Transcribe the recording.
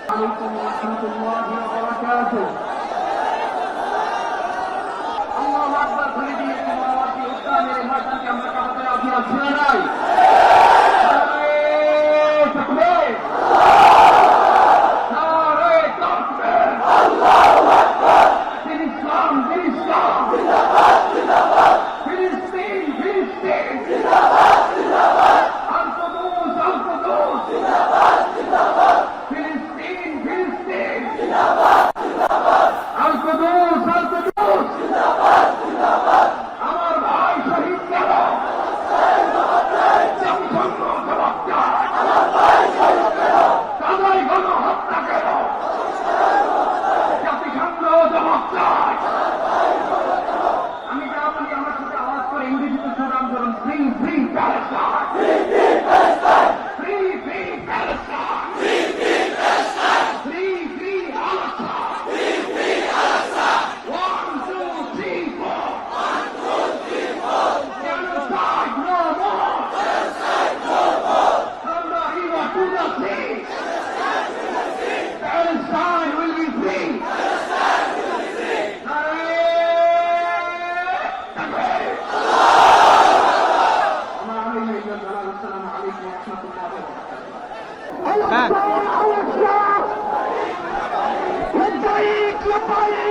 عليكم ورحمة الله وبركاته. الله أكبر خليدي المراتي الثانية لهذا الكلام لك في السنة تكبير ناري تكبير الله أكبر في الإسلام في الإسلام فلسطين فلسطين القدوس القدوس فلسطين فلسطين القدوس القدوس আমার ভাই শহীদ গেল তাদের গণহত্যা গেল জাতিসংঘ জবাব চায়। আমি যা বলি আমার সাথে আওয়াজ করে ইংরেজিতে সুরাম ধরুন free free Palestine free free Palestine free, free Palestine. 1, 2, 3, 4. Genocide no more. From the river to the sea. Palestine will be free. السلام عليكم ورحمة الله وبركاته. لبيك لبيك